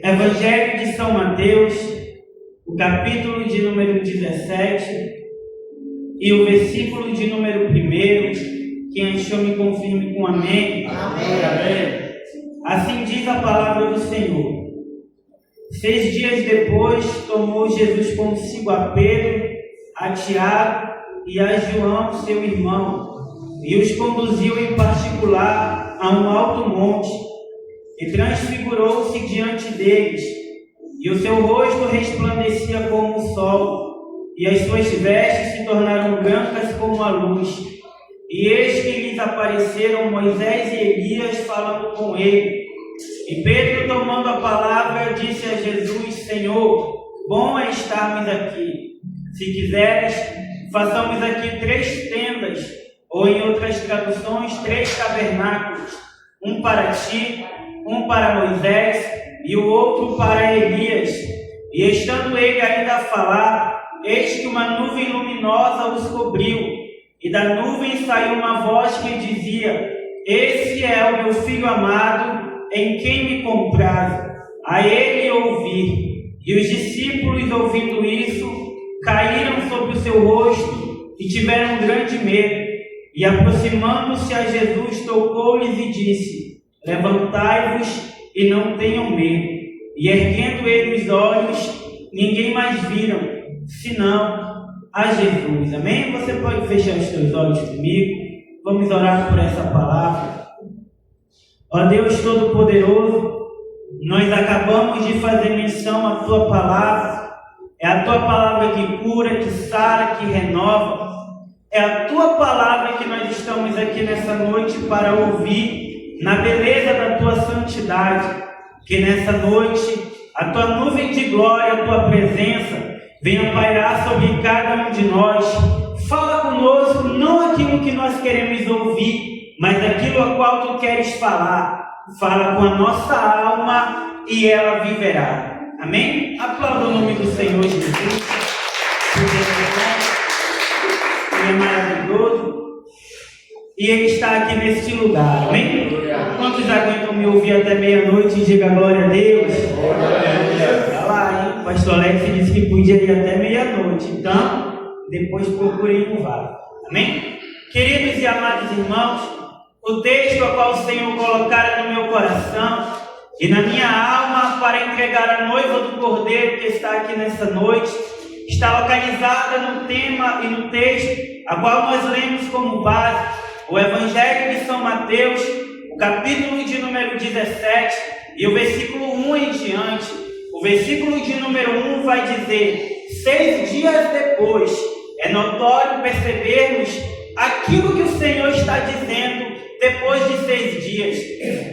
Evangelho de São Mateus, o capítulo de número 17 e o versículo de número 1. Quem achou me confirme com amém. Amém. Assim diz a palavra do Senhor. 6 dias depois, tomou Jesus consigo a Pedro, a Tiago e a João, seu irmão, e os conduziu em particular a um alto monte, e transfigurou-se diante deles, e o seu rosto resplandecia como o sol, e as suas vestes se tornaram brancas como a luz. E eis que lhes apareceram Moisés e Elias falando com ele. E Pedro, tomando a palavra, disse a Jesus: Senhor, bom é estarmos aqui. Se quiseres, façamos aqui 3 tendas, ou em outras traduções, 3 tabernáculos, um para ti, um para Moisés e o outro para Elias. E estando ele ainda a falar, eis que uma nuvem luminosa os cobriu, e da nuvem saiu uma voz que dizia: Esse é o meu filho amado, em quem me comprazo, a ele ouvir. E os discípulos, ouvindo isso, caíram sobre o seu rosto e tiveram grande medo. E aproximando-se a Jesus, tocou-lhes e disse: Levantai-vos e não tenham medo. E erguendo ele os olhos, ninguém mais viram, senão a Jesus. Amém? Você pode fechar os seus olhos comigo. Vamos orar por essa palavra. Ó Deus Todo-Poderoso, nós acabamos de fazer menção à Tua palavra. É a Tua palavra que cura, que sara, que renova. É a Tua palavra que nós estamos aqui nessa noite para ouvir, na beleza da Tua santidade. Que nessa noite a Tua nuvem de glória, a Tua presença venha pairar sobre cada um de nós. Fala conosco, não aquilo que nós queremos ouvir, mas aquilo a qual Tu queres falar. Fala com a nossa alma e ela viverá. Amém? Aplauda o nome do Senhor Jesus. Ele é maravilhoso e Ele está aqui neste lugar. Amém? Quantos aguentam me ouvir até meia-noite e diga glória a Deus? Olha lá, hein? O pastor Alex disse que podia ir até meia-noite. Então, depois procurei no vale. Amém? Queridos e amados irmãos, o texto a qual o Senhor colocara no meu coração e na minha alma para entregar a noiva do Cordeiro que está aqui nessa noite, está localizada no tema e no texto a qual nós lemos como base o Evangelho de São Mateus, o capítulo de número 17 e o versículo 1 em diante. O versículo de número 1 vai dizer: 6 dias depois, é notório percebermos aquilo que o Senhor está dizendo depois de 6 dias.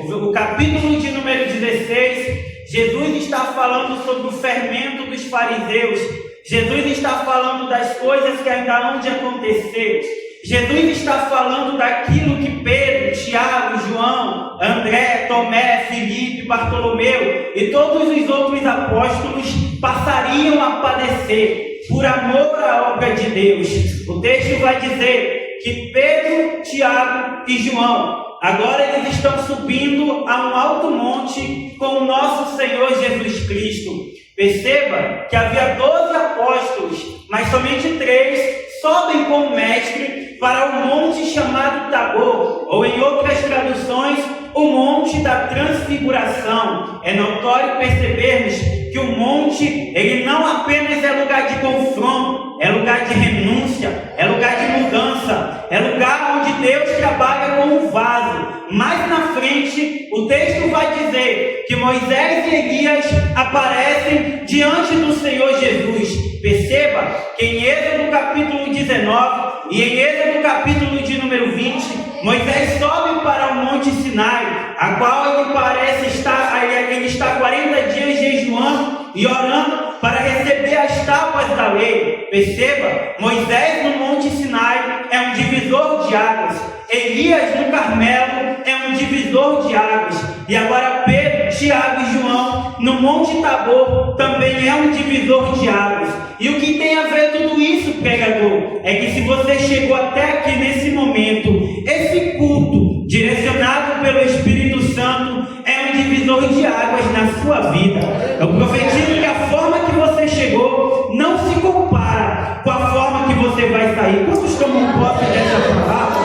O capítulo de número 16, Jesus está falando sobre o fermento dos fariseus. Jesus está falando das coisas que ainda hão de acontecer. Jesus está falando daquilo que Pedro, Tiago, João, André, Tomé, Filipe, Bartolomeu e todos os outros apóstolos passariam a padecer por amor à obra de Deus. O texto vai dizer que Pedro, Tiago e João, agora eles estão subindo a um alto monte com o nosso Senhor Jesus Cristo. Perceba que havia 12 apóstolos, mas somente 3 sobem com o mestre para o monte chamado Tabor, ou em outras traduções, o monte da transfiguração. É notório percebermos que o monte, ele não apenas é lugar de confronto, é lugar de renúncia, é lugar de mudança, é lugar onde Deus trabalha com o vaso. Mais na frente, o texto vai dizer que Moisés e Elias aparecem diante do Senhor Jesus. Perceba que em Êxodo capítulo 19 e em Êxodo capítulo de número 20, Moisés sobe para o monte Sinai, a qual ele parece estar, ele está 40 dias jejuando e orando para receber as tábuas da lei. Perceba, Moisés no monte Sinai é um divisor de águas, Elias no Carmelo é um divisor de águas, e agora Pedro, Tiago e João no monte Tabor também é um divisor de águas. E o que tem a ver tudo isso, pregador, é que se você chegou até aqui nesse momento, esse culto direcionado pelo Espírito Santo é um divisor divisor de águas na sua vida. Eu profetizo que a forma que você chegou não se compara com a forma que você vai sair. Quantos tomam posse dessa palavra?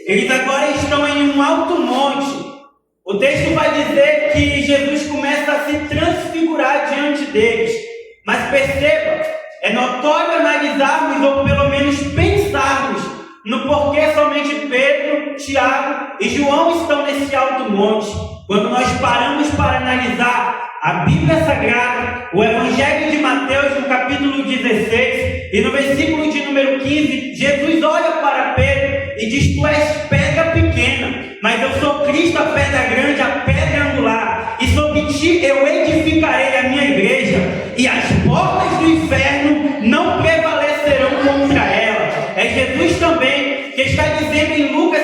Eles agora estão em um alto monte. O texto vai dizer que Jesus começa a se transfigurar diante deles. Mas perceba, é notório analisarmos ou pelo menos pensarmos no porquê somente Pedro, Tiago e João estão nesse alto monte. Quando nós paramos para analisar a Bíblia Sagrada, o Evangelho de Mateus, no capítulo 16, e no versículo de número 15, Jesus olha para Pedro e diz: tu és pedra pequena, mas eu sou Cristo, a pedra grande, a pedra angular, e sobre ti eu edificarei a minha igreja, e as portas do inferno não prevalecerão contra ela. É Jesus também que está dizendo em Lucas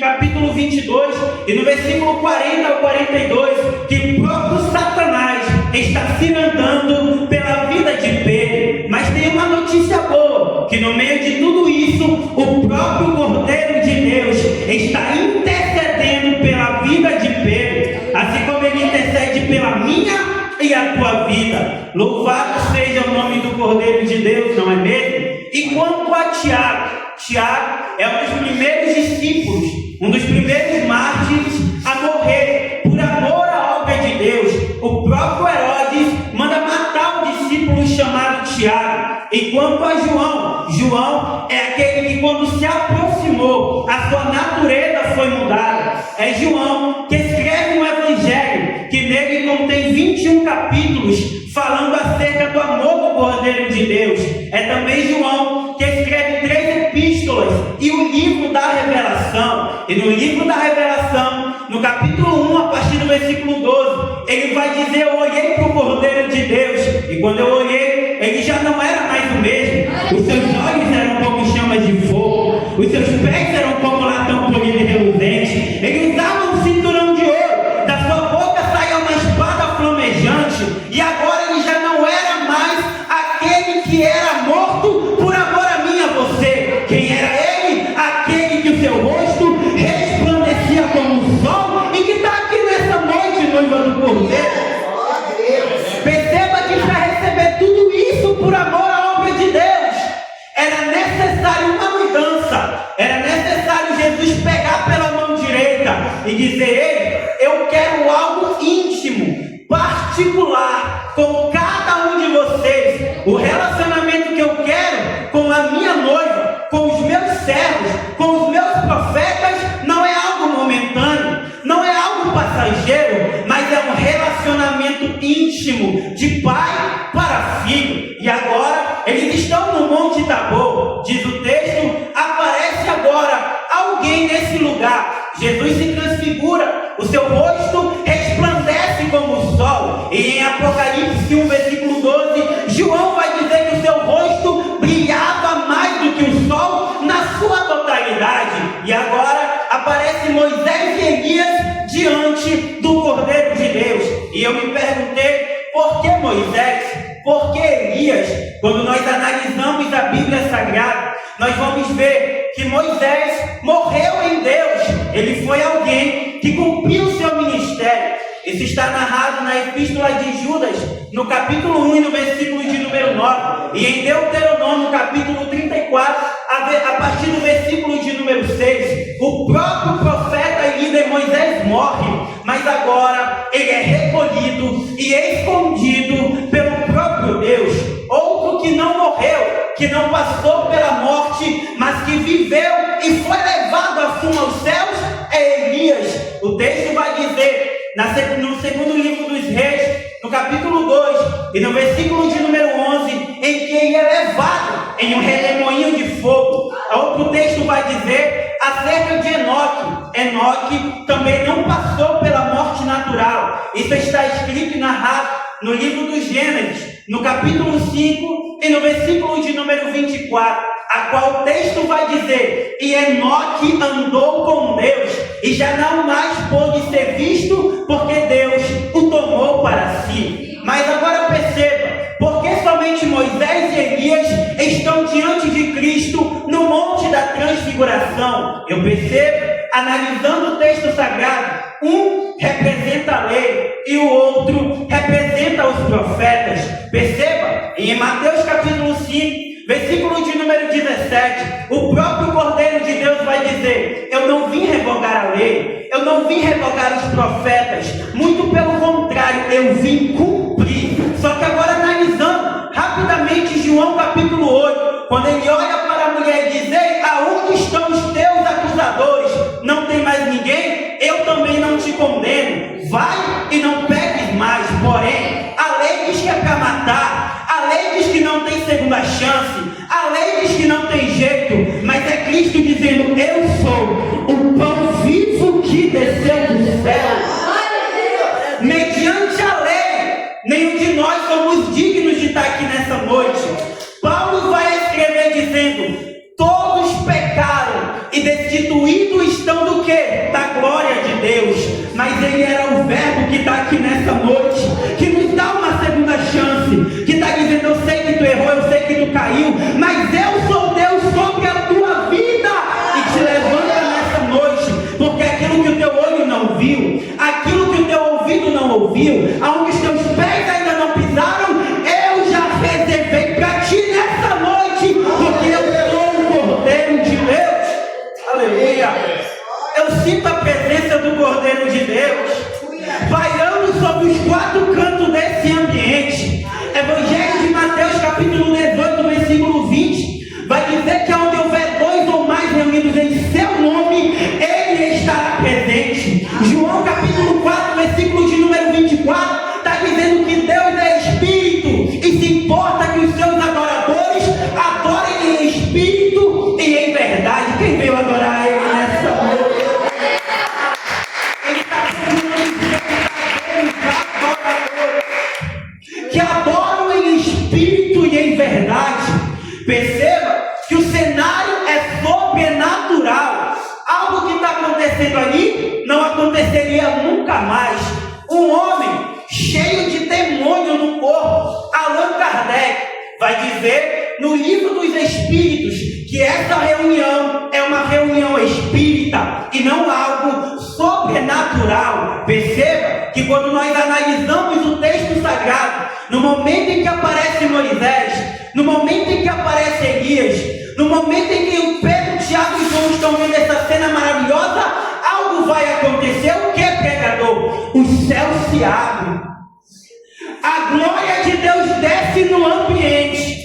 capítulo 22 e no versículo 40 ao 42 que o próprio Satanás está se andando pela vida de Pedro. Mas tem uma notícia boa, que no meio de tudo isso o próprio Cordeiro de Deus está intercedendo pela vida de Pedro, assim como ele intercede pela minha e a tua vida. Louvado seja o nome do Cordeiro de Deus, não é mesmo? E quanto a Tiago, Tiago é um dos primeiros discípulos, um dos primeiros mártires a morrer por amor à obra de Deus. O próprio Herodes manda matar um discípulo chamado Tiago. E quanto a João, João é aquele que quando se aproximou, a sua natureza foi mudada. É João que escreve um evangelho que nele contém 21 capítulos falando acerca do amor do Cordeiro de Deus. É também João que escreve 3 epístolas e o livro da Revelação. E no livro da Revelação, no capítulo 1, a partir do versículo 12, ele vai dizer: eu olhei para o Cordeiro de Deus, e quando eu olhei, ele já não era mais o mesmo. Os seus olhos eram como chamas de fogo, os seus pés eram como latão polido e reluzente. Ele usava um cinturão de ouro, da sua boca saía uma espada flamejante, e agora ele já não era mais aquele que era morto por amor a mim e a você. Quem era ele? Aquele que o seu rosto resplandecia como o sol e que está aqui nessa noite, noiva do Cordeiro. Perceba que para receber tudo isso por amor à obra de Deus, era necessário uma mudança. Era necessário Jesus pegar pela mão direita e dizer: ei, eu quero algo íntimo, particular, com cada um de vocês. O relacionamento que eu quero com a minha noiva, com os meus servos, com os meus profetas, não é algo momentâneo, não é algo passageiro, mas é um relacionamento íntimo, de pai para filho. E agora, eles estão no Monte Tabor, diz o texto, aparece agora alguém nesse lugar. Jesus se transfigura, o seu rosto resplandece como o sol. E em Apocalipse 1, versículo 12, João vai dizer que o seu rosto brilhava mais do que o sol na sua totalidade. E agora aparece Moisés e Elias diante do Cordeiro de Deus. E eu me perguntei: por que Moisés? Por que Elias? Quando nós analisamos a Bíblia Sagrada, nós vamos ver que Moisés morreu em Deus. Ele foi alguém que cumpriu o seu ministério. Isso está narrado na Epístola de Judas, no capítulo 1 e no versículo de número 9. E em Deuteronômio, capítulo 34, a partir do versículo de número 6, o próprio profeta e líder Moisés morre, mas agora ele é recolhido e escondido pelo próprio Deus. Outro que não morreu, que não passou pela morte, mas que viveu e foi levado assim aos céus, é Elias. O texto vai dizer, no segundo livro dos Reis, no capítulo 2 e no versículo de número 11, em que ele é levado em um redemoinho de fogo. Outro texto vai dizer acerca de Enoque. Enoque também não passou pela morte natural. Isso está escrito e narrado no livro dos Gênesis, no capítulo 5 e no versículo de número 24, a qual o texto vai dizer: e Enoque andou com Deus, e já não mais pôde ser visto, porque Deus o tomou para si. Mas agora perceba, porque somente Moisés e Elias estão diante de Cristo no Monte da Transfiguração? Eu percebo, analisando o texto sagrado, Um representa a lei e o outro representa os profetas. Perceba, em Mateus capítulo 5, versículo de número 17, o próprio Cordeiro de Deus vai dizer: eu não vim revogar a lei, eu não vim revogar os profetas, muito pelo contrário, eu vim cumprir. Só que agora analisando rapidamente João capítulo 8, quando ele olha para a mulher e diz: ei, aonde estão os teus acusadores? Não tem mais ninguém? Eu também não te condeno, vai e não peques mais. Porém, a lei diz que é para matar, a lei diz que não tem segunda chance, a lei diz que não tem jeito, mas é Cristo dizendo: eu sou o pão vivo que desceu do céu. Mediante a lei, nenhum de nós somos dignos de estar aqui nessa noite. Paulo vai escrever dizendo: todos pecaram e destituídos estão do quê? Da glória de Deus. Mas ele era o verbo que está aqui nessa noite, que nos dá uma segunda chance, que está dizendo: eu sei que tu errou, eu sei que tu caiu, mas eu sou Deus sobre a tua vida e te levanta nessa noite, porque aquilo que o teu olho não viu, aquilo que o teu ouvido não ouviu, aonde os teus pés ainda não pisaram, eu já reservei para ti nessa noite, porque eu sou o Cordeiro de Deus. Aleluia! Eu sinto a presença do Cordeiro de Deus pairando sobre os quatro cantos desse ambiente. Evangelho de Mateus capítulo 18, versículo 20, vai dizer que onde houver dois ou mais reunidos em seu nome, ele estará presente. João capítulo 4, versículo de número 24, está dizendo que Deus é Espírito e se importa que os seus adoradores adorem em Espírito e em verdade. Quem veio adorar Ele nessa noite? Ele está procurando verdadeiros adoradores que adoram em Espírito e em verdade. Perceba que o cenário é sobrenatural. Algo que está acontecendo ali não aconteceria nunca mais. Um homem cheio de demônio no corpo, Allan Kardec, vai dizer no livro dos Espíritos que essa reunião é uma reunião espírita e não algo sobrenatural. Perceba que quando nós analisamos o texto sagrado, no momento em que aparece Moisés, no momento em que aparece Elias, no momento em que o Pedro, Tiago e João estão vendo essa cena maravilhosa, algo vai acontecer. O que, pregador? Os céus se abrem, a glória de Deus desce no ambiente,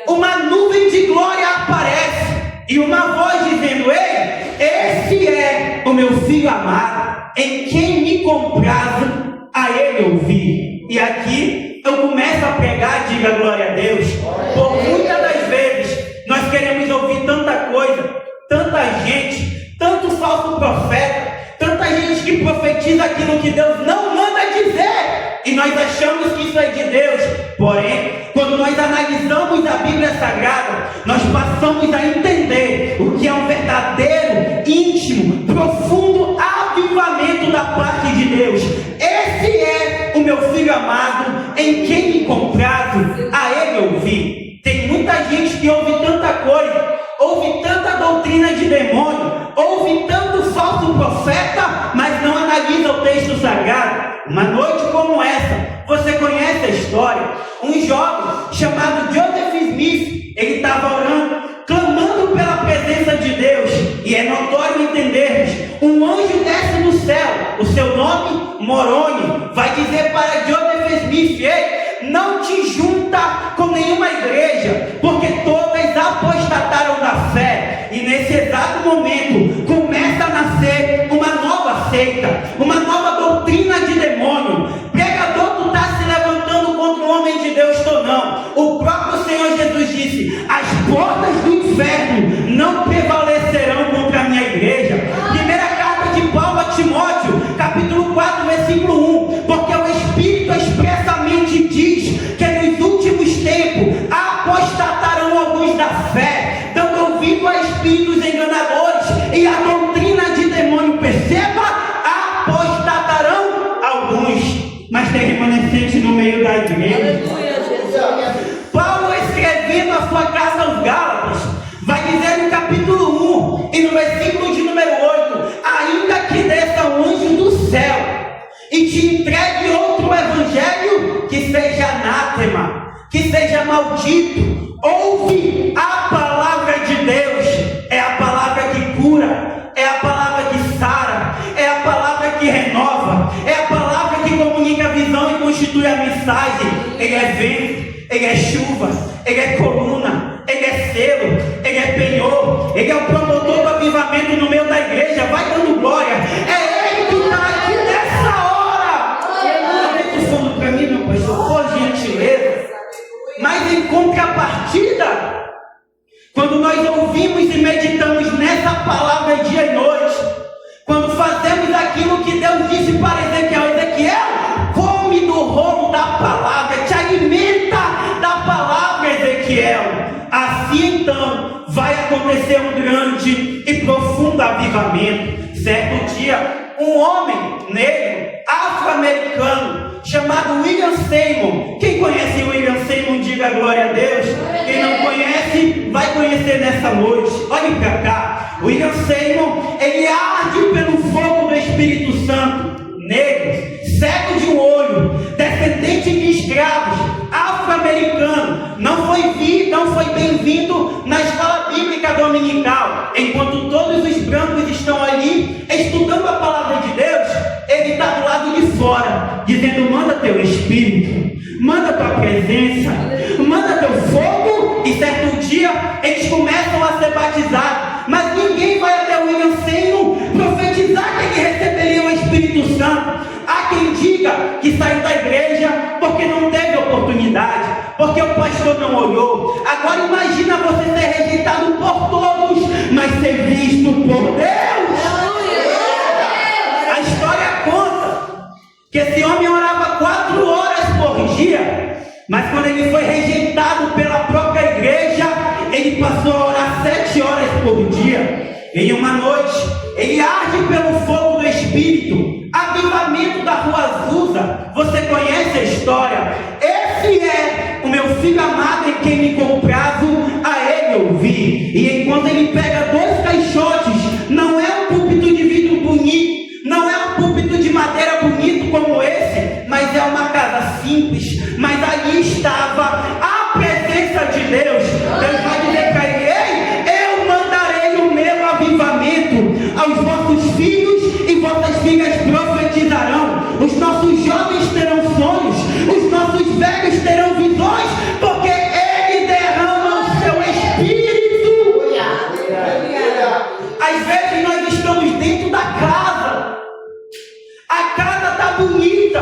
uma nuvem de glória aparece e uma voz dizendo: ei, esse é o meu filho amado, em quem me comprazo, a ele ouvir. E aqui eu começo a pregar, diga glória a Deus. Por muitas das vezes nós queremos ouvir tanta coisa, tanta gente, tanto falso profeta, tanta gente que profetiza aquilo que Deus não manda dizer, e nós achamos que isso é de Deus. Porém, quando nós analisamos a Bíblia Sagrada, nós passamos a entender o que é um verdadeiro, íntimo, profundo avivamento da parte de Deus. Esse é o meu filho amado, em quem me comprazo, a ele ouvi. Tem muita gente que ouve tanta coisa, ouve tanta doutrina de demônio, ouve tanto falso profeta, mas não analisa o texto sagrado. Uma noite como essa, você conhece a história, um jovem chamado Joseph Smith, ele estava orando, clamando pela presença de Deus, e é notório entendermos, um anjo desce do céu, o seu nome, Moroni, vai dizer para Joseph Smith: ei, não te junta com nenhuma igreja, porque todas apostataram da fé. E nesse exato momento começa a nascer uma nova seita, uma nova doutrina de demônio. Pregador, tu está se levantando contra o homem de Deus ou não? O próprio Senhor Jesus disse: as portas do inferno não prevalecerão contra a minha igreja. Primeira carta de Paulo a Timóteo, capítulo 4, versículo 1, porque o Espírito expressamente diz que nos últimos tempos apostatarão alguns da fé, dando ouvido a espíritos enganadores e a doutrina de demônio. Perceba, apostatarão alguns, mas tem remanescente no meio da igreja. Paulo, escrevendo a sua carta aos Gálatas, vai dizer no capítulo 1 e no versículo de número 8: ainda que desça um anjo do e te entregue outro evangelho que seja anátema, que seja maldito. Ouve a palavra de Deus, é a palavra que cura, é a palavra que sara, é a palavra que renova, é a palavra que comunica a visão e constitui a mensagem. Ele é vento, ele é chuva, ele é coluna, ele é selo, ele é penhor, ele é o promotor do avivamento no meio da igreja. Vai dando glória, é ele que está aqui nessa hora. Você está falando para mim, meu pastor, por gentileza. Mas em contrapartida, quando nós ouvimos e meditamos nessa palavra dia e noite, quando fazemos aquilo que Deus disse para Ezequiel: Ezequiel, come do rolo da palavra, te alimenta da palavra, Ezequiel. Assim então vai acontecer um grande e profundo avivamento. Certo dia, um homem negro, afro-americano, chamado William Seymour. Quem conhece William Seymour, diga glória a Deus. Quem não conhece, vai conhecer nessa noite. Olhe para cá. William Seymour, ele arde pelo fogo do Espírito Santo. Negro, cego de um olho, descendente de escravos, afro-americano, não foi bem-vindo na escola bíblica dominical. Enquanto todos os brancos estão ali estudando a palavra de Deus, ele está do lado de fora, dizendo: manda teu Espírito, manda tua presença, manda teu fogo. E certo dia eles começam a ser batizados, mas ninguém vai até William Seymour profetizar que ele receberia o Espírito Santo. Há quem diga que saiu da igreja porque não teve oportunidade, porque o pastor não olhou. Agora imagina você ser rejeitado por todos, mas ser visto por Deus. A história conta que esse homem orava 4 horas por dia, mas quando ele foi rejeitado pela própria igreja, ele passou a orar 7 horas por dia. Em uma noite, ele arde pelo fogo do Espírito. Avivamento da Rua Azusa. Você conhece a história? Esse é o meu filho amado em quem me comprazo, a ele ouvi. E enquanto ele pega 2 caixotes, não é um púlpito de vidro bonito, não é um púlpito de madeira bonito como esse, mas é uma casa simples. Mas ali estava a presença de Deus. Deus vai dizer para ele: ei, eu mandarei o meu avivamento aos vossos filhos e vossas filhas profetizarão. Os nossos jovens terão sonhos, os nossos velhos terão visões, porque ele derrama o seu Espírito. Às vezes nós estamos dentro da casa, a casa está bonita,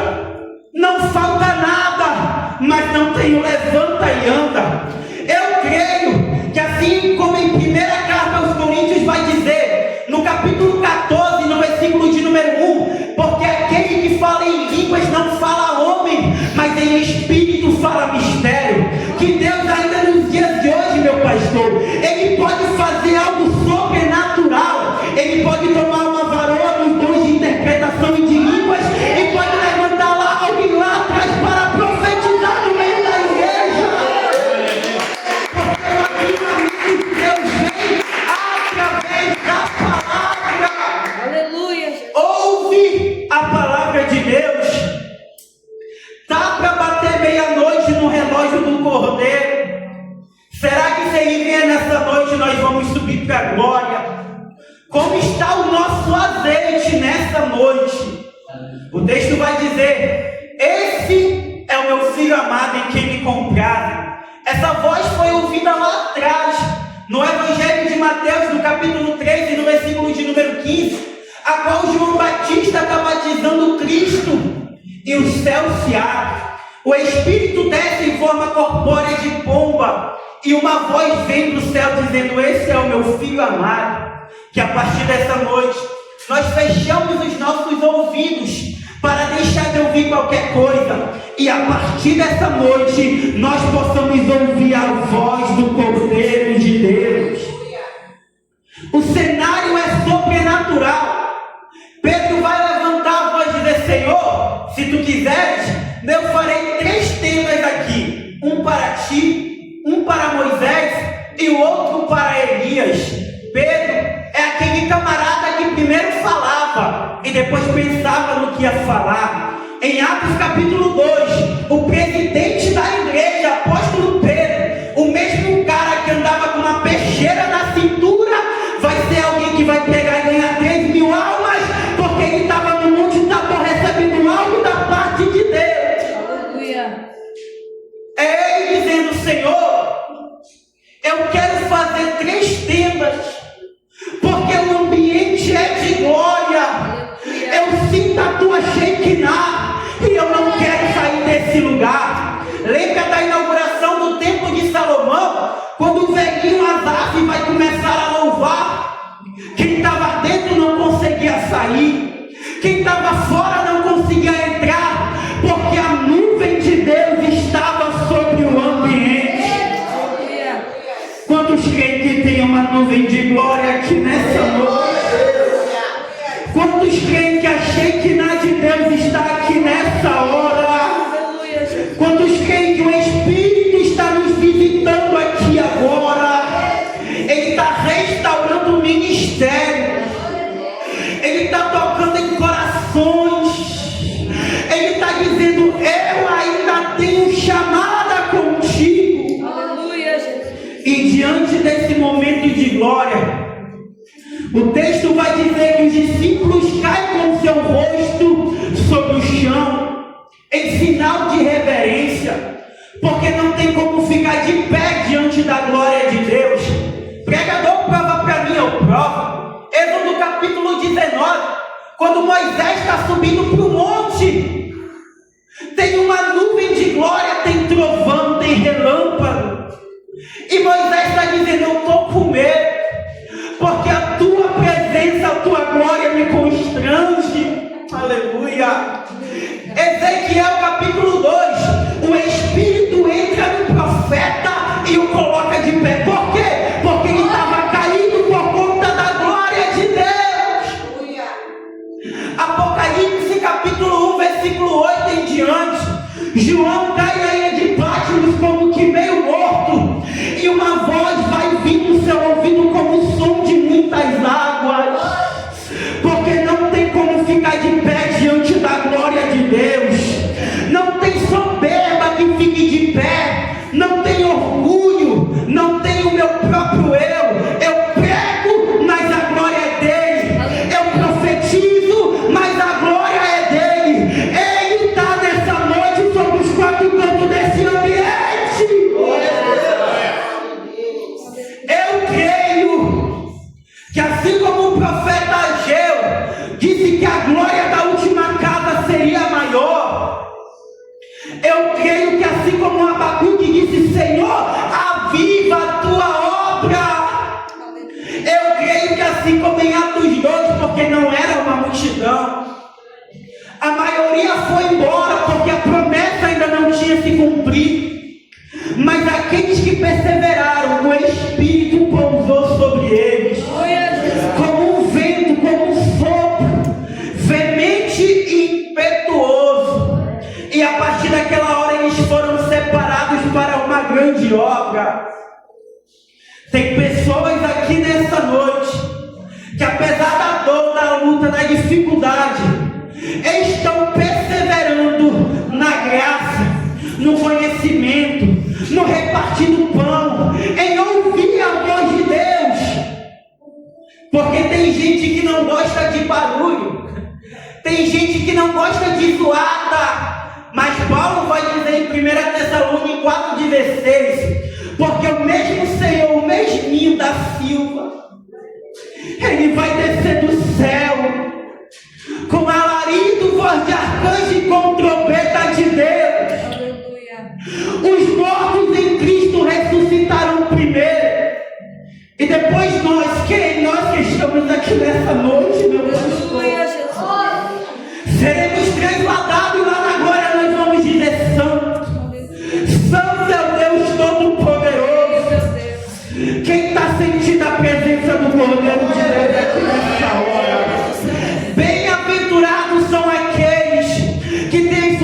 não falta nada, mas não tem o levanta e anda. Eu creio que assim como em 1ª carta aos Coríntios vai dizer, no capítulo 14, no versículo de número 1, porque aquele que fala em línguas não fala homem, mas em espírito fala mistério. Que Deus ainda nos dias de hoje, meu pastor, ele pode fazer algo sobrenatural. Ele pode tomar uma varoa nos dons de interpretação e de línguas e pode levantar lá alguém lá atrás para profetizar no meio da igreja. Porque o avivamento de Deus vem através da palavra. Aleluia. Ouve a palavra de Deus. Tá para bater meia-noite no relógio do Cordeiro. Será que se ele vier nessa noite nós vamos subir para a glória? Como está o nosso azeite nessa noite? O texto vai dizer: esse é o meu filho amado em quem me compraram. Essa voz foi ouvida lá atrás, no Evangelho de Mateus, no capítulo 13, no versículo de número 15, a qual João Batista está batizando Cristo. E os céus se abrem, o Espírito desce em forma corpórea de pomba, e uma voz vem do céu dizendo: esse é o meu filho amado. Que a partir dessa noite nós fechamos os nossos ouvidos para deixar de ouvir qualquer coisa, e a partir dessa noite nós possamos ouvir a voz do Cordeiro de Deus. O cenário é sobrenatural. Pedro vai levantar a voz e dizer: Senhor, se tu quiseres, eu farei 3 tendas aqui, um para ti, um para Moisés e o outro para Elias. Pedro É aquele camarada que primeiro falava e depois pensava no que ia falar. Em Atos capítulo 2, o presidente da igreja, apóstolo Pedro, o mesmo cara que andava com uma peixeira na cintura, vai ser alguém que vai pegar e ganhar 3.000 almas, porque ele estava no Monte Tabor recebendo algo da parte de Deus. Aleluia. É ele dizendo: Senhor, eu quero fazer 3 tendas, porque o ambiente é de glória. Eu sinto a tua Shekinah e eu não quero sair desse lugar. Lembra da inauguração do templo de Salomão? Quando o velhinho Asaf vai começar a louvar, quem estava dentro não conseguia sair, quem estava fora não conseguia entrar, porque a nuvem de Deus estava sobre o ambiente. Quantos creem que tem uma nuvem de glória aqui nessa noite? Quantos creem que a Shekinah de Deus está aqui nessa hora? Quantos creem que o Espírito está nos visitando aqui agora? Ele está restaurando o ministério. Ele está tocando em corações. Ele está dizendo: eu ainda tenho chamada contigo. Aleluia, Jesus. E diante desse momento de glória, o texto vai dizer que os discípulos caem com seu rosto sobre o chão, em sinal de reverência, porque não tem como ficar de pé diante da glória de Deus. Pregador, prova para mim, eu provo. Êxodo capítulo 19, quando Moisés está subindo para o monte, tem uma nuvem de glória, tem trovão, tem relâmpago, e Moisés está dizendo: eu estou com medo, porque a tua presença, a tua glória me constrange. Aleluia. Ezequiel capítulo 2, o Espírito entra no profeta e o coloca de pé. Por quê? Porque ele estava caído por conta da glória de Deus. Apocalipse capítulo 1, versículo 8 em diante, João cai na ilha de Patmos como que meio morto, e uma voz vai vir no seu ouvido como o som de muitas águas, porque não tem como ficar de pé diante da glória de Deus. Não tem soberba que fique de pé, não tem orgulho, não tem o meu próprio eu prego, mas a glória é dele, eu profetizo, mas a glória é dele. Ele está nessa noite sobre os 4 cantos desse ambiente. Eu creio que assim como o profeta Ageu disse que a glória da última casa seria maior, eu creio que assim como o Abacuque disse: Senhor, aviva a tua obra. Eu creio que assim como em Atos 2, porque não era uma multidão, a maioria foi embora porque a promessa ainda não tinha se cumprido, mas aqueles que perseveraram, o Espírito pousou sobre eles, como um vento, como um sopro, veemente e impetuoso. E a partir daquela hora eles foram separados para uma grande obra. Tem pessoas aqui nessa noite que, apesar da dor, da luta, da dificuldade, estão perseverando na graça, no conhecimento, no repartir do pão, em ouvir a voz de Deus. Porque tem gente que não gosta de barulho, tem gente que não gosta de zoada, mas Paulo vai dizer em 1 Tessalonicenses 4,16, porque o mesmo Senhor, o mesminho da Silva, ele vai descer do céu com alarido, voz de arcanjo e com trombeta de Deus. Aleluia. Os mortos em Cristo ressuscitarão primeiro, e depois nós que estamos aqui nessa noite, meu Deus, Aleluia, Jesus. seremos transladados, e lá na glória nós vamos dizer: Santo, Santo é o Deus Todo-Poderoso. Meu Deus. Quem está sentindo a presença do Cordeiro de Deus aqui nessa hora? Bem-aventurados são aqueles que têm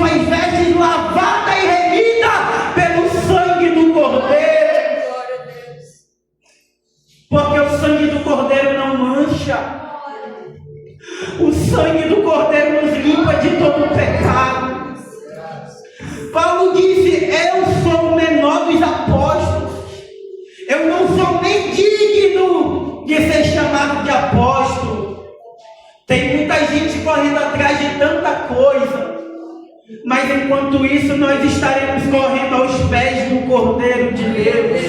Mas enquanto isso, nós estaremos correndo aos pés do Cordeiro de Deus,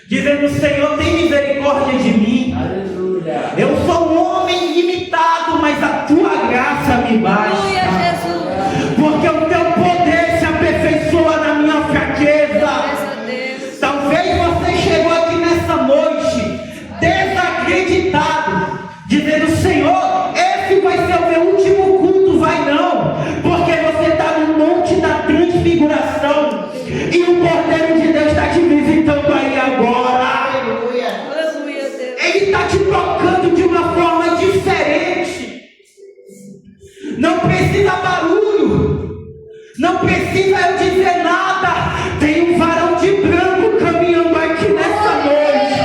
dizendo: Senhor, tem misericórdia de mim. Aleluia. Eu sou um homem limitado, mas a tua graça me basta. Aleluia, Jesus. Porque o teu poder se aperfeiçoa na minha fraqueza. Graças a Deus. Talvez você chegou aqui nessa noite desacreditado, dizendo: Senhor, esse vai ser o meu último culto. Vai não, porque você está no monte da transfiguração e o Cordeiro de Deus está te visitando aí agora. Aleluia, Deus. Ele está te tocando de uma forma diferente. Não precisa barulho, não precisa eu dizer nada. Tem um varão de branco caminhando aqui nessa noite.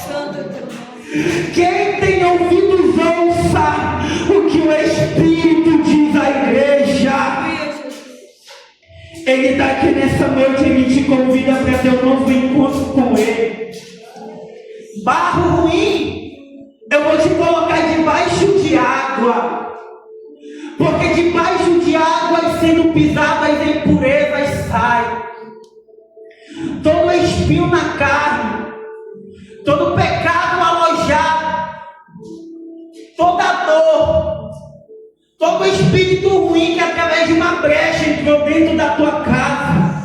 Santo é teu nome. Quem tem ouvidos ouça o que o Espírito diz à igreja. Aleluia, Jesus. Ele está aqui nessa noite, ele te convida para ter um novo encontro com ele. Barro ruim, eu vou te colocar debaixo de água. Porque debaixo de água, sendo pisadas em impurezas, sai. Todo espinho na carne, todo pecado alojado, toda dor, todo espírito ruim que através de uma brecha entrou dentro da tua casa.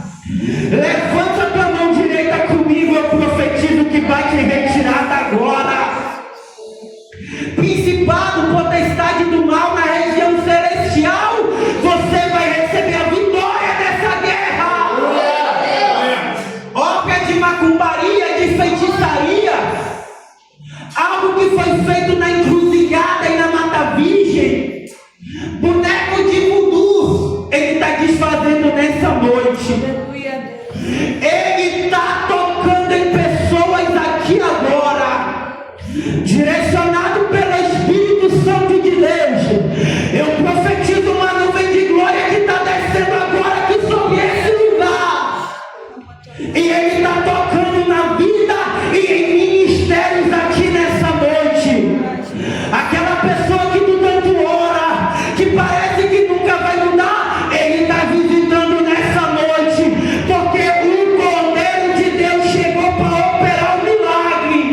Levanta tua mão direita comigo, eu profetizo que vai te retirar agora. Principado, potestade do mal na região celestial, você vai receber a vitória dessa guerra. Obra de macumbaria, de feitiçaria, algo que foi feito na encruzilhada e na Mata Virgem, boneco de voodoo, ele está desfazendo nessa noite. Aleluia, Deus. Ele está tocando em pessoas aqui agora, direcionado pelo Espírito Santo de Deus. Eu profetizo uma nuvem de glória que está descendo agora aqui sobre esse lugar. E ele está tocando na vida e em ministérios aqui nessa noite. Aquela pessoa que tu tanto ora, que parece que nunca vai mudar, ele está visitando nessa noite, porque o Cordeiro de Deus chegou para operar o milagre.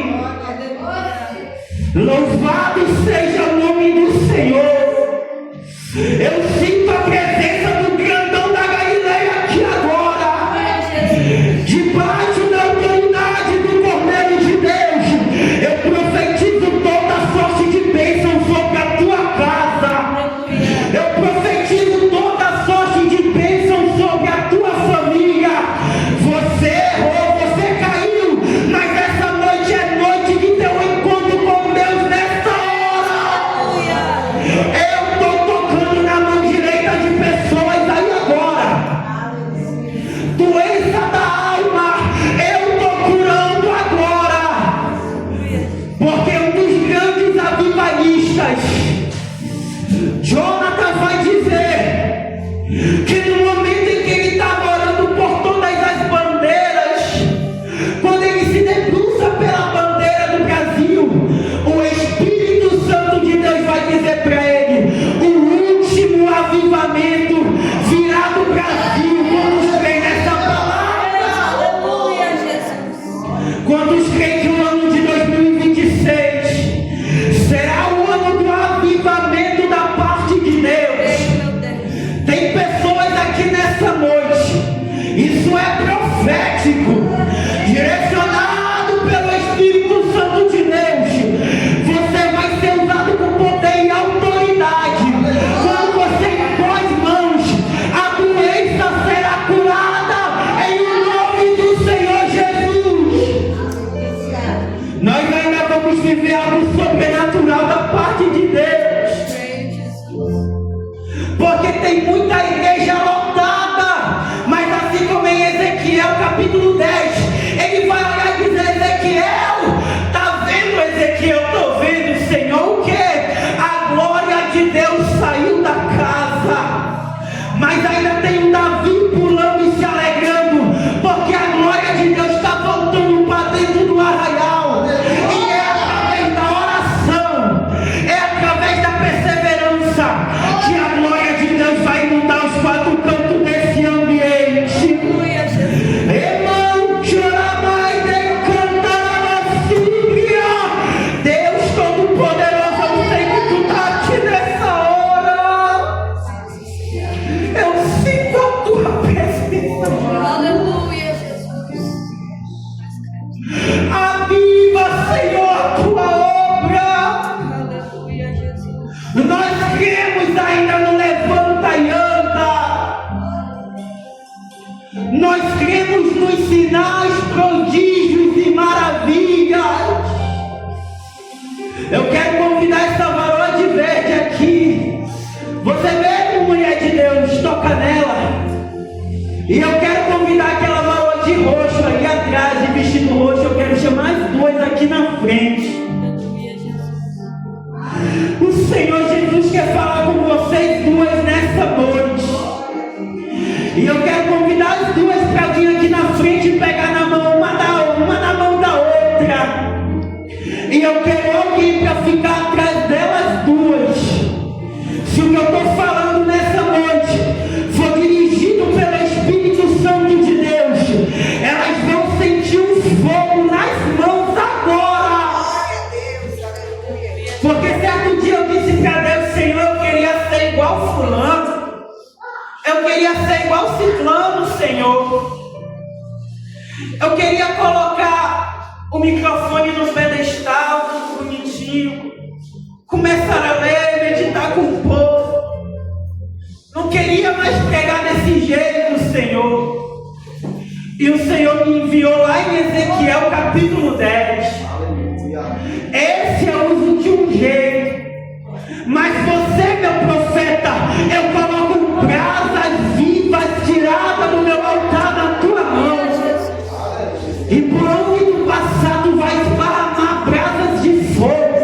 Louvado seja o nome do Senhor. Eu sinto a presença do grandão da Galileia aqui agora. Debaixo da autoridade do Cordeiro de Deus, eu profetizo toda sorte de bênção sobre a tua casa. Eu profetizo toda sorte de bênção sobre a tua família. Você errou, você caiu, mas essa noite é noite de teu encontro com Deus nessa hora. Eu estou tocando na mão direita de pessoas aí agora. Doença da alma, eu estou curando agora. Porque um dos grandes avivalistas, Jonathan, vai dizer que no momento em que ele estava orando por todas as bandeiras, quando ele se debruça pela bandeira do Brasil, o Espírito Santo de Deus vai dizer para ele: o último avivamento virá do Brasil. Quantos creem nessa palavra? Aleluia, Jesus. Quantos creem que o ano de 2026 será o ano do avivamento da parte de Deus? Meu Deus. Tem pessoas aqui nessa noite, isso é profético, direcionado pelo Espírito Santo de Deus. Você vai ser usado com poder e autoridade. Quando você impõe as mãos, a doença será curada em nome do Senhor Jesus. Nós ainda vamos viver algo sobrenatural da parte de Deus. Creio, Jesus. Porque tem muita igreja lotada, mas assim como em Ezequiel capítulo 10, ele vai olhar e dizer: Ezequiel, tá vendo, Ezequiel? Tô vendo, Senhor, o quê? A glória de Deus saiu da casa, mas ainda tem um Davi pulando e se alegrando, porque a glória de Deus está voltando para dentro do arraial. E é através da oração, é através da perseverança, que a glória de Deus vai inundar os quatro cantos Eu sinto a tua presença. Aleluia, Jesus. Aviva, Senhor, a tua obra. Aleluia, Jesus. Nós cremos ainda no levanta e anda. Nós cremos nos sinais, prodígios e maravilhas. Eu quero convidar essa varoa de verde aqui. Você mesmo, mulher de Deus, toca nela. E eu quero convidar aquela varoa de roxo ali atrás, de vestido roxo. Eu quero chamar as duas aqui na frente. Aleluia, Jesus. O Senhor Jesus quer falar com vocês duas nessa noite. E eu quero convidar as duas para vir aqui na frente e pegar na mão uma na mão da outra. E eu quero alguém para ficar atrás delas duas. Se o que eu estou falando nessa noite for dirigido pelo Espírito Santo de Deus, elas vão sentir um fogo nas mãos agora. Porque certo dia eu disse para Deus: Senhor, eu queria ser igual fulano. Eu queria ser igual ciclano, Senhor. Eu queria colocar o microfone no pedestal, tudo bonitinho. Começar a ler, meditar com o povo. Não queria mais pregar desse jeito, Senhor. E o Senhor me enviou lá em Ezequiel capítulo 10. Esse é o uso de um jeito. Mas você, meu profeta, eu coloco brasas vivas tiradas do meu altar na tua mão. E por onde tu passar, tu vai esparramar brasas de fogo.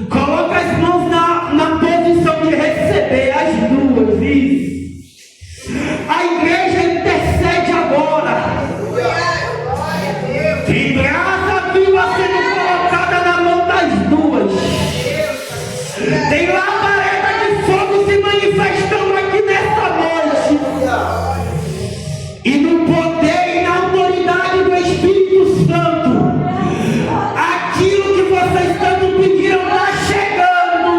Coloca as mãos na posição de receber as duas. Isso. A igreja intercede agora. Tem brasa viva sendo colocada na mão das duas. Tem labareda de fogo se manifestando aqui nessa noite. E no poder e na autoridade do Espírito Santo, aquilo que vocês tanto pediram está chegando.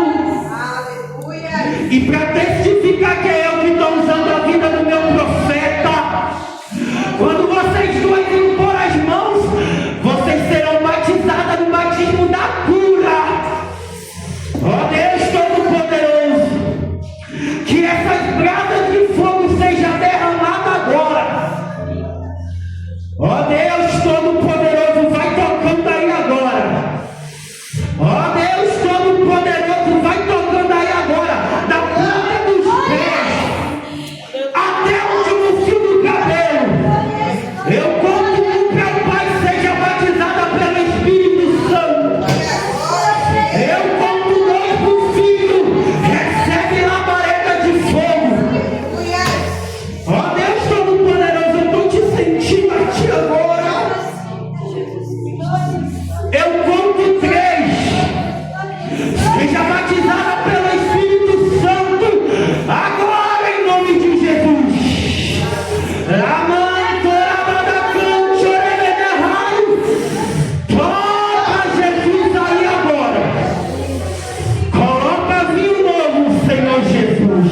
E para testificar que é eu que estou usando a vida do meu profeta, quando vocês duas impor as mãos, vocês serão batizadas no batismo da cura. Ó Deus Todo-Poderoso, que essas brasas de fogo sejam derramadas agora. Ó Deus Todo-Poderoso, vai tocando aí agora. Ó Deus Todo-Poderoso, vai tocando aí agora, da ponta dos pés até o último fio do cabelo. Eu conto um para o Pai seja batizada pelo Espírito Santo. Eu conto dois para o Filho, recebe labareda de fogo. Ó Deus Todo-Poderoso, eu estou te sentindo a ti agora. Eu conto 3. Seja batizada pelo Espírito Santo agora em nome de Jesus. Toca Jesus aí agora. Coloca vinho novo, Senhor Jesus.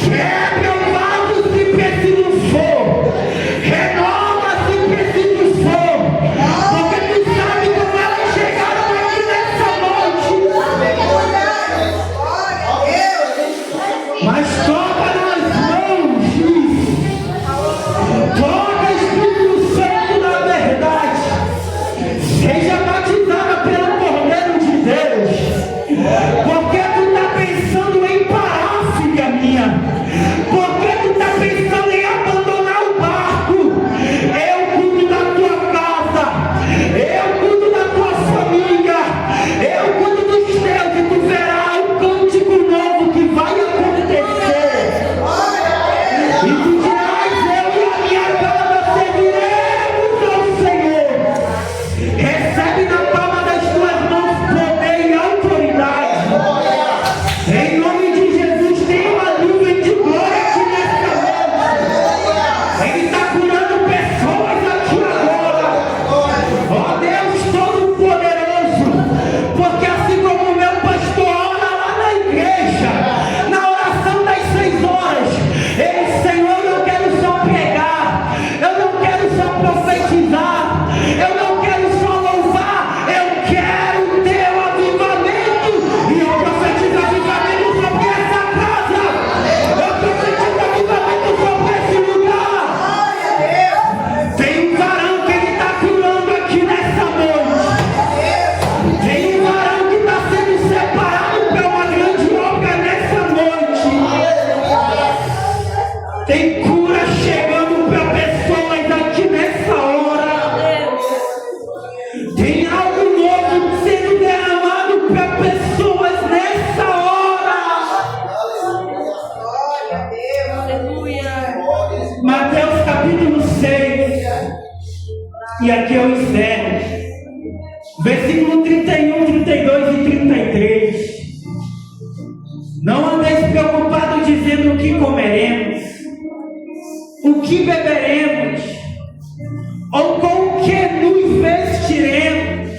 Quebra o vaso se preciso for. Renova se preciso for. Porque tu sabe como elas chegaram aqui nessa noite. Mas toca nas mãos, isso. Toca, Espírito Santo da verdade. Seja batizada pelo Cordeiro de Deus. Porque tu está pensando em parar, filha minha. Porque tu está pensando em abandonar o barco. Eu cuido da tua casa. Eu cuido da tua família. Eu cuido dos teus. E tu verás o cântico novo que vai acontecer. E Tem cura chegando para pessoas aqui nessa hora. Tem algo novo sendo derramado para pessoas nessa hora. Aleluia. Mateus capítulo 6. E aqui eu encerro. Versículo 31, 32 e 33. Não andeis preocupados dizendo o que comeremos, o que beberemos, ou com o que nos vestiremos,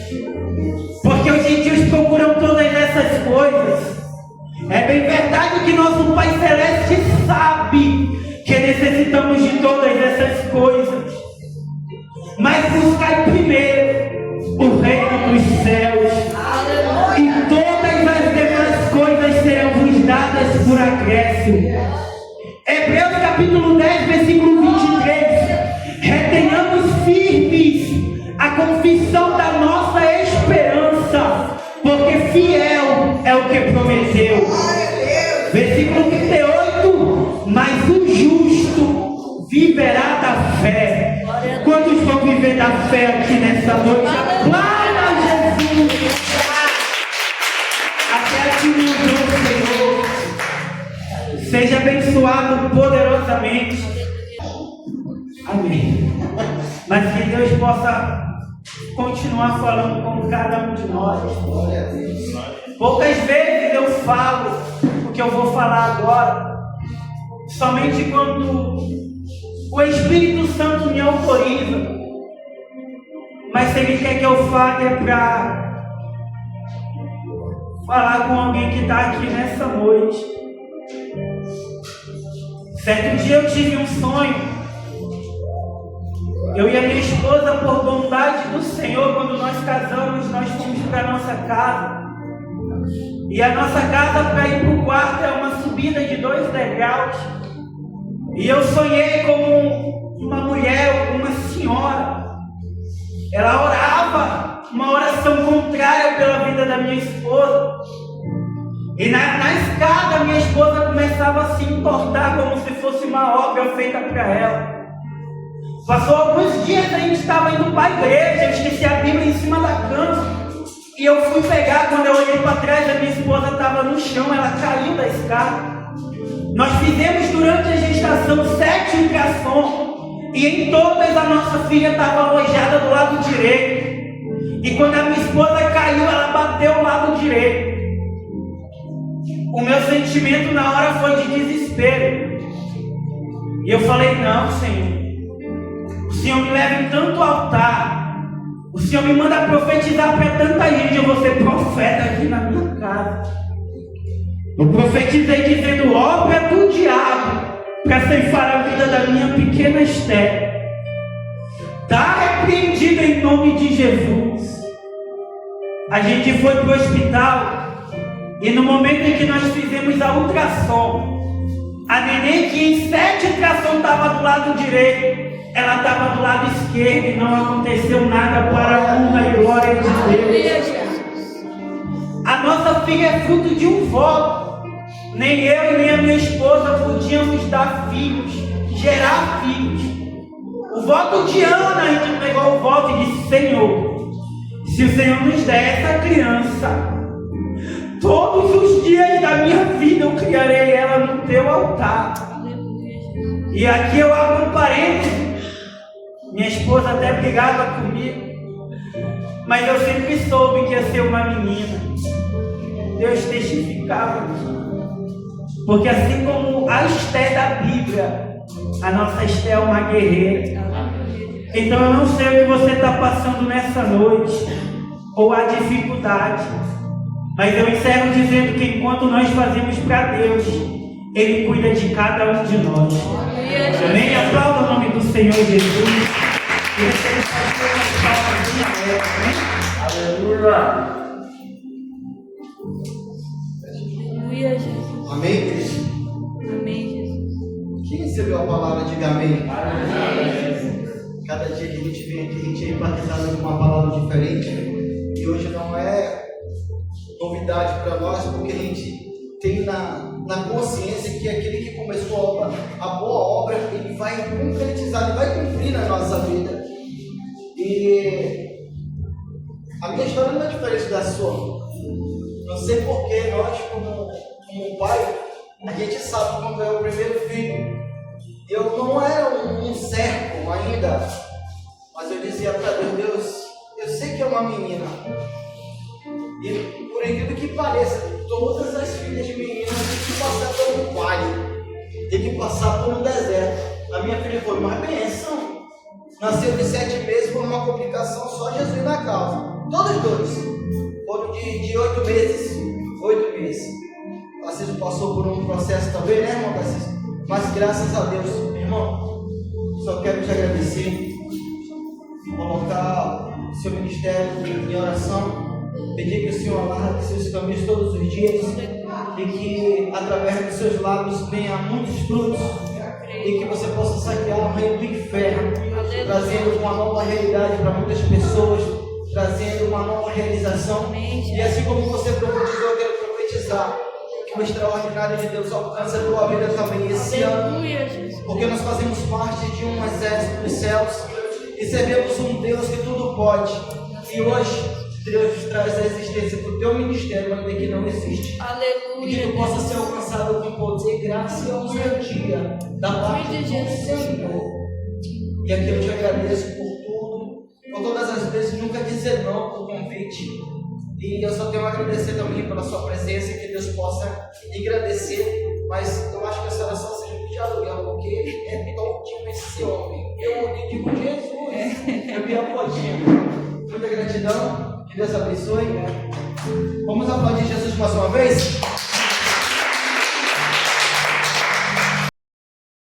porque os gentios procuram todas essas coisas. É bem verdade que nosso Pai Celeste sabe que necessitamos de todas essas coisas, mas buscai primeiro o reino dos céus, e todas as demais coisas serão vos dadas por acréscimo. Hebreus capítulo 10, versículo 23. Retenhamos firmes a confissão da nossa esperança, porque fiel é o que prometeu. Versículo 38. Mas o justo viverá da fé. Quantos vão viver da fé aqui nessa noite? Aplauda a Jesus. Até aqui nos Senhor. Seja abençoado poderosamente. Amém. Mas que Deus possa continuar falando com cada um de nós. Poucas vezes eu falo o que eu vou falar agora, somente quando o Espírito Santo me autoriza. Mas se Ele quer que eu fale, é para falar com alguém que está aqui nessa noite. Certo dia eu tive um sonho. Eu e a minha esposa, por vontade do Senhor, quando nós casamos, nós fomos para a nossa casa. E a nossa casa, para ir para o quarto, é uma subida de 2 degraus. E eu sonhei como uma mulher, uma senhora. Ela orava uma oração contrária pela vida da minha esposa. E na escada, minha esposa começava a se importar como se fosse uma obra feita para ela. Passou alguns dias, a gente estava indo para a igreja, eu esqueci a Bíblia em cima da cama. E eu fui pegar, quando eu olhei para trás, a minha esposa estava no chão, ela caiu da escada. Nós fizemos durante a gestação 7 ultrassons. E em todas a nossa filha estava alojada do lado direito. E quando a minha esposa caiu, ela bateu o lado direito. O meu sentimento na hora foi de desespero. E eu falei, não, Senhor. O Senhor me leva em tanto altar. O Senhor me manda profetizar para tanta gente. Eu vou ser profeta aqui na minha casa. Eu profetizei dizendo, obra do diabo, para ceifar a vida da minha pequena Esther. Está repreendida em nome de Jesus. A gente foi para o hospital. E no momento em que nós fizemos a ultrassom, a neném que em 7 ultrassom estava do lado direito, ela estava do lado esquerdo e não aconteceu nada para a honra e glória de Deus. A nossa filha é fruto de um voto. Nem eu e nem a minha esposa podíamos dar filhos, gerar filhos. O voto de Ana, a gente pegou o voto e disse, Senhor, se o Senhor nos der essa criança, todos os dias da minha vida eu criarei ela no teu altar. E aqui eu abro um parênteses. Minha esposa até brigava comigo, mas eu sempre soube que ia ser uma menina. Deus testificava. Porque assim como a Esther da Bíblia, a nossa Esther é uma guerreira. Então eu não sei o que você está passando nessa noite, ou a dificuldade, mas eu encerro dizendo que enquanto nós fazemos para Deus, Ele cuida de cada um de nós. Amém? Aplauda o nome do Senhor Jesus. E receba as palmas bem abertas. Aleluia. Aleluia, Jesus. Amém, Cristo? Amém, Jesus. Quem recebeu a palavra, diga amém. Amém. Cada dia que a gente vem aqui, a gente é impactado com uma palavra diferente. E hoje não é novidade para nós, porque a gente tem na na consciência que aquele que começou a boa obra, ele vai concretizar, ele vai cumprir na nossa vida. E a minha história não é diferente da sua. Não sei porque nós, como pai, a gente sabe quando é o primeiro filho. Eu não era um servo ainda, mas eu dizia para Deus, eu sei que é uma menina. E por incrível que pareça, todas as filhas de meninas têm que passar pelo vale, tem que passar por um deserto. A minha filha foi uma bênção. Nasceu de 7 meses por uma complicação, só Jesus na causa. Todos dois. Foram de 8 meses. 8 meses. O Tarcísio passou por um processo também, né, irmão Tarcísio? Mas graças a Deus, irmão, só quero te agradecer, colocar o seu ministério em oração, pedir que o Senhor alargue seus caminhos todos os dias e que através dos seus lábios venha muitos frutos e que você possa saquear o reino do inferno, trazendo uma nova realidade para muitas pessoas, trazendo uma nova realização. E assim como você profetizou, eu quero profetizar que o extraordinário de Deus alcance a tua vida também esse ano, porque nós fazemos parte de um exército dos céus e servimos um Deus que tudo pode. E hoje Deus traz a existência para o teu ministério, ainda que não existe. Aleluia. E que tu possa ser alcançado com poder, graça e ousadia da parte do Senhor. E aqui eu te agradeço por tudo, por todas as vezes nunca dizer não por convite. E eu só tenho a agradecer também pela sua presença, que Deus possa engrandecer. Mas eu acho que essa oração seja de aluguel, porque é todinho esse homem. Eu digo Jesus, eu me apodinho. Muita gratidão, que Deus abençoe. Vamos aplaudir Jesus mais uma vez?